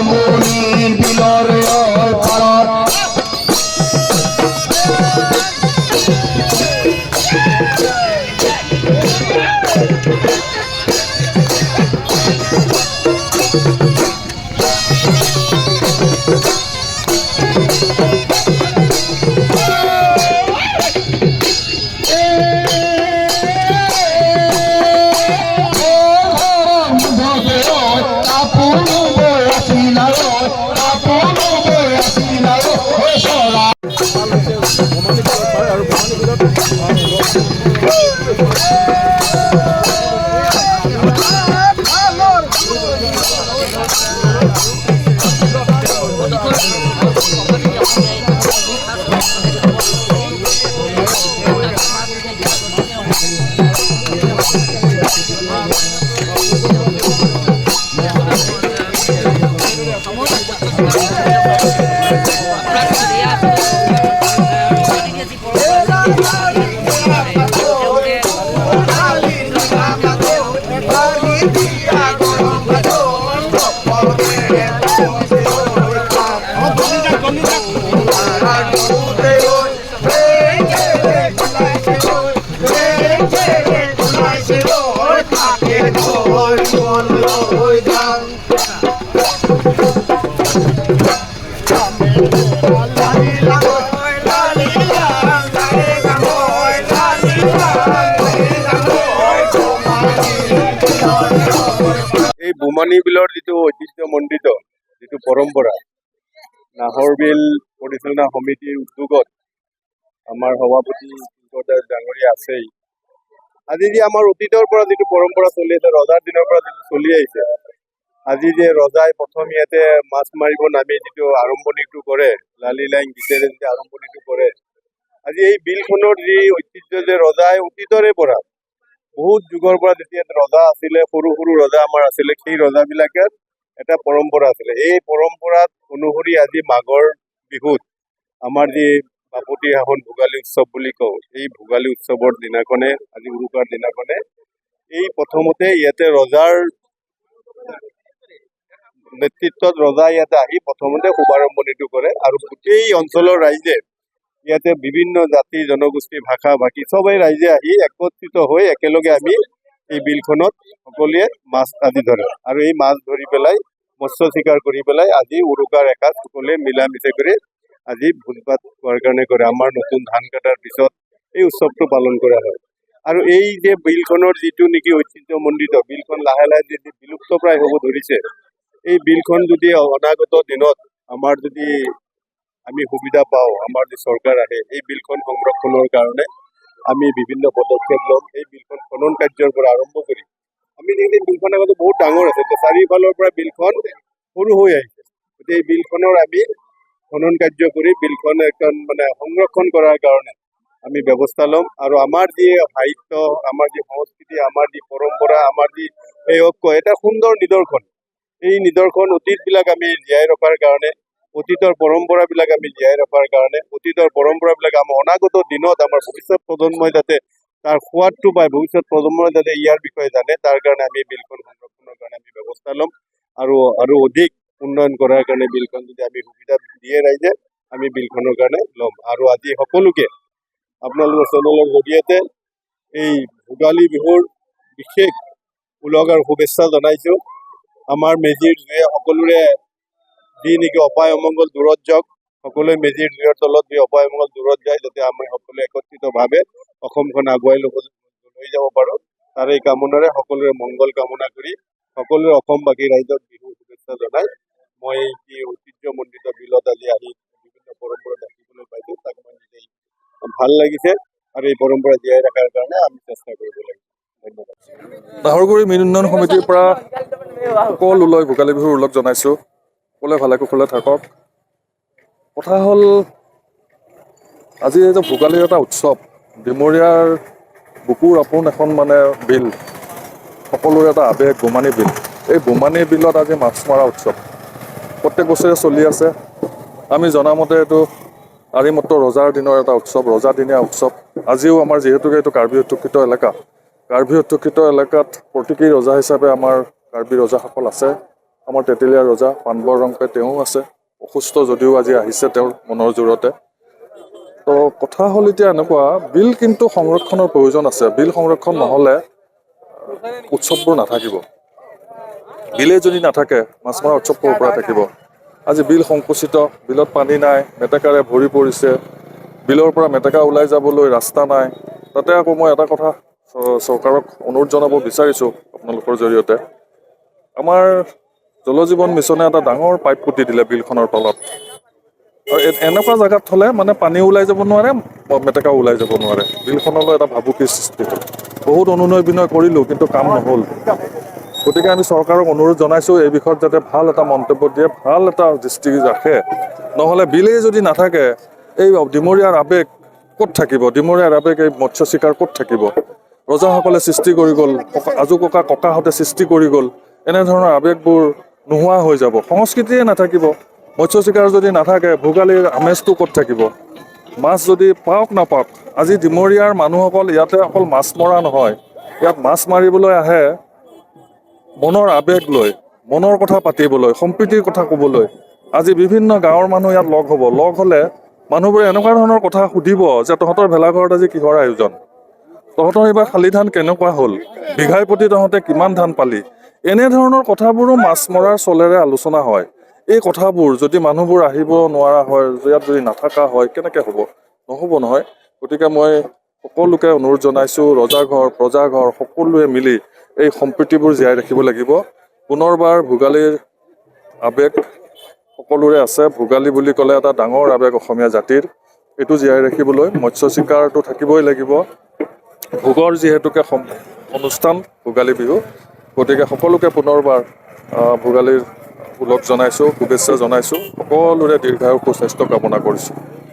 মুনিৰ বিলৰ পাড়াৰ বোমানী বিলৰ যিটো ঐতিহ্যমণ্ডিত যিটো পৰম্পৰা নাহৰ বিল পৰিচালনা সমিতিৰ উদ্যোগত আমাৰ সভাপতি ডাঙৰীয়া আছেই। আজি যে আমাৰ অতীতৰ পৰা যিটো পৰম্পৰা চলি আছে, ৰজাৰ দিনৰ পৰা যিটো চলি আহিছে, আজি যে ৰজাই প্ৰথম ইয়াতে মাছ মাৰিব নামি যিটো আৰম্ভণিটো কৰে, লালি লাইং গীতেৰে যেতিয়া আৰম্ভণিটো কৰে, আজি এই বিলখনৰ যি ঐতিহ্য যে ৰজাই অতীতৰে পৰা বহুত যুগৰ পৰা যেতিয়া ৰজা আছিলে, সৰু সৰু ৰজা আমাৰ আছিলে, সেই ৰজাবিলাকে এটা পৰম্পৰা আছিলে। এই পৰম্পৰাত অনুসৰি আজি মাঘৰ বিহুত আমাৰ যি বাপতি সাহোন ভোগালী উৎসৱ বুলি কওঁ, এই ভোগালী উৎসৱৰ দিনাখনে, আজি উৰুকাৰ দিনাখনে এই প্ৰথমতে ইয়াতে ৰজাৰ নেতৃত্বত ৰজা ইয়াতে আহি প্ৰথমতে শুভাৰম্ভণিটো কৰে আৰু গোটেই অঞ্চলৰ ৰাইজে ইয়াতে বিভিন্ন জাতি জনগোষ্ঠী ভাষা ভাষী সবেই ৰাইজে আহি একত্ৰিত হৈ একেলগে আমি এই বিলখনত সকলোৱে মাছ আদি ধৰে আৰু এই মাছ ধৰি পেলাই মৎস্য চিকাৰ কৰি পেলাই আজি উৰুকাৰ এসাঁজ সকলোৱে মিলা মিছা কৰি আজি ভোজ ভাত খোৱাৰ কাৰণে কৰে। আমাৰ নতুন ধান কটাৰ পিছত এই উৎসৱটো পালন কৰা হয় আৰু এই যে বিলখনৰ যিটো নেকি ঐতিহ্যমণ্ডিত বিলখন লাহে লাহে যদি বিলুপ্ত প্ৰায় হ'ব ধৰিছে, এই বিলখন যদি অনাগত দিনত আমাৰ যদি আমি সুবিধা পাওঁ, আমাৰ যে চৰকাৰ আহে, এই বিলখন সংৰক্ষণৰ কাৰণে আমি বিভিন্ন পদক্ষেপ ল'ম। এই বিলখন খনন কাৰ্যৰ পৰা আৰম্ভ কৰি আমি দেখি বিলখন আগতে বহুত ডাঙৰ আছে, চাৰিওফালৰ পৰা বিলখন সৰু হৈ আহিছে, গতিকে এই বিলখনৰ আমি খনন কাৰ্য কৰি বিলখন এখন সংৰক্ষণ কৰাৰ কাৰণে আমি ব্যৱস্থা ল'ম আৰু আমাৰ যি সাহিত্য, আমাৰ যি সংস্কৃতি, আমাৰ যি পৰম্পৰা, আমাৰ যি এই ঐক্য, এটা সুন্দৰ নিদৰ্শন, এই নিদৰ্শন অতীতবিলাক আমি জীয়াই ৰখাৰ কাৰণে, অতীতৰ পৰম্পৰাবিলাক আমি জীয়াই ৰখাৰ কাৰণে, অতীতৰ পৰম্পৰাবিলাক আমাৰ অনাগত দিনত আমাৰ ভৱিষ্যত প্ৰজন্মই যাতে তাৰ সোৱাদটো পায়, ভৱিষ্যত প্ৰজন্মই যাতে ইয়াৰ বিষয়ে জানে, তাৰ কাৰণে আমি বিলখন সংৰক্ষণৰ কাৰণে আমি ব্যৱস্থা ল'ম আৰু অধিক উন্নয়ন কৰাৰ কাৰণে বিলখন যদি আমি সুবিধা দিয়ে ৰাইজে, আমি বিলখনৰ কাৰণে ল'ম। আৰু আজি সকলোকে আপোনালোকৰ চেনেলৰ জৰিয়তে এই ভোগালী বিহুৰ বিশেষ ওলগ আৰু শুভেচ্ছা জনাইছোঁ। আমাৰ মেজিৰ জুয়ে সকলোৰে যি নেকি অপায় অমংগল দূৰত যাওক, সকলোৱে মেজিৰ জুয়ৰ তলত যি অপায় অমংগল দূৰত যায়, যাতে আমি সকলোৱে একত্ৰিতভাৱে অসমখন আগুৱাই লৈ যাব পাৰোঁ, তাৰে এই কামনাৰে সকলোৰে মংগল কামনা কৰি সকলোৰে অসমবাসী ৰাইজক বিহুৰ শুভেচ্ছা জনাই মই এই ঐতিহ্যমণ্ডিত বিলত আজি আহি বিভিন্ন পৰম্পৰা দেখিবলৈ পাইছোঁ, তাক মই নিজেই ভাল লাগিছে আৰু এই পৰম্পৰা জীয়াই ৰখাৰ কাৰণে আমি চেষ্টা কৰিব লাগিব। ধন্যবাদ। নাহৰগুৰি মীন উন্নয়ন সমিতিৰ পৰা সকলোলৈ ভোগালী বিহুৰ ওলগ জনাইছোঁ। সকলোৱে ভালে কুশলে থাকক। কথা হ'ল, আজি এইটো ভোগালীৰ এটা উৎসৱ, ডিমৰীয়াৰ বুকুৰ আপোন এখন বিল, সকলোৰে এটা আৱেগ, বোমানী বিল। এই বোমানী বিলত আজি মাছ মৰা উৎসৱ প্ৰত্যেক বছৰে চলি আছে। আমি জনামতে এইটো আৰিমত্ত ৰজাৰ দিনৰ এটা উৎসৱ, ৰজাদিনীয়া উৎসৱ। আজিও আমাৰ যিহেতুকে এইটো কাৰ্বি অধ্যুষিত এলেকা, কাৰ্বি অধ্যুষিত এলেকাত প্ৰতীকী ৰজা হিচাপে আমাৰ কাৰ্বি ৰজাসকল আছে। আমাৰ তেতেলীয়া ৰজা পানবৰ ৰংপে তেওঁ আছে, অসুস্থ যদিও আজি আহিছে তেওঁৰ মনৰ জোৰতে। তো কথা হ'ল এতিয়া এনেকুৱা, বিল কিন্তু সংৰক্ষণৰ প্ৰয়োজন আছে। বিল সংৰক্ষণ নহ'লে উৎসৱবোৰ নাথাকিব। বিলে যদি নাথাকে মাছ মৰা উৎসৱ ক'ৰ পৰা থাকিব? আজি বিল সংকুচিত, বিলত পানী নাই, মেটেকাৰে ভৰি পৰিছে, বিলৰ পৰা মেটেকা ওলাই যাবলৈ ৰাস্তা নাই। তাতে আকৌ মই এটা কথা চৰকাৰক অনুৰোধ জনাব বিচাৰিছোঁ আপোনালোকৰ জৰিয়তে, আমাৰ জল জীৱন মিছনে এটা ডাঙৰ পাইপ পুতি দিলে বিলখনৰ তলত। আৰু এনেকুৱা জেগাত থ'লে মানে পানী ওলাই যাব নোৱাৰে, মেটেকা ওলাই যাব নোৱাৰে। বিলখনলৈ এটা ভাবুকিৰ সৃষ্টি হ'ল। বহুত অনুনয় বিনয় কৰিলোঁ, কিন্তু কাম নহ'ল। গতিকে আমি চৰকাৰক অনুৰোধ জনাইছোঁ এই বিষয়ত যাতে ভাল এটা মন্তব্য দিয়ে, ভাল এটা দৃষ্টি ৰাখে। নহ'লে বিলেই যদি নাথাকে, এই ডিমৰীয়াৰ আৱেগ ক'ত থাকিব? ডিমৰীয়াৰ আৱেগ, এই মৎস্য চিকাৰ ক'ত থাকিব? ৰজাসকলে সৃষ্টি কৰি গ'ল, আজু ককা ককাহঁতে সৃষ্টি কৰি গ'ল, এনেধৰণৰ আৱেগবোৰ নোহোৱা হৈ যাব, সংস্কৃতিয়ে নাথাকিব। মৎস্য চিকাৰ যদি নাথাকে, ভোগালীৰ আমেজটো ক'ত থাকিব? মাছ যদি পাওক নাপাওক, আজি ডিমৰীয়াৰ মানুহসকল ইয়াতে অকল মাছ মৰা নহয়, ইয়াত মাছ মাৰিবলৈ আহে মনৰ আৱেগ লৈ, মনৰ কথা পাতিবলৈ, সম্প্ৰীতিৰ কথা ক'বলৈ। আজি বিভিন্ন গাঁৱৰ মানুহ ইয়াত লগ হ'ব, লগ হ'লে মানুহবোৰে এনেকুৱা ধৰণৰ কথা সুধিব যে তহঁতৰ ভেলাঘৰত আজি কিহৰ আয়োজন? তহঁতৰ এইবাৰ শালি ধান কেনেকুৱা হ'ল? বিঘাই প্ৰতি তহঁতে কিমান ধান পালি? এনেধৰণৰ কথাবোৰো মাছ মৰাৰ চলেৰে আলোচনা হয়। এই কথাবোৰ যদি মানুহবোৰ আহিব নোৱাৰা হয়, ইয়াত যদি নাথাকা হয়, কেনেকৈ হ'ব? নহ'ব নহয়। গতিকে মই সকলোকে অনুৰোধ জনাইছোঁ, ৰজাঘৰ প্ৰজাঘৰ সকলোৱে মিলি এই সম্প্ৰীতিবোৰ জীয়াই ৰাখিব লাগিব। পুনৰবাৰ ভোগালীৰ আৱেগ সকলোৰে আছে। ভোগালী বুলি ক'লে এটা ডাঙৰ আৱেগ অসমীয়া জাতিৰ। এইটো জীয়াই ৰাখিবলৈ মৎস্য চিকাৰটো থাকিবই লাগিব। ভোগৰ যিহেতুকে অনুষ্ঠান ভোগালী বিহু, গতিকে সকলোকে পুনৰবাৰ ভোগালীৰ ওলগ জনাইছোঁ, শুভেচ্ছা জনাইছোঁ। সকলোৰে দীৰ্ঘায়ু সুস্বাস্থ্য কামনা কৰিছোঁ।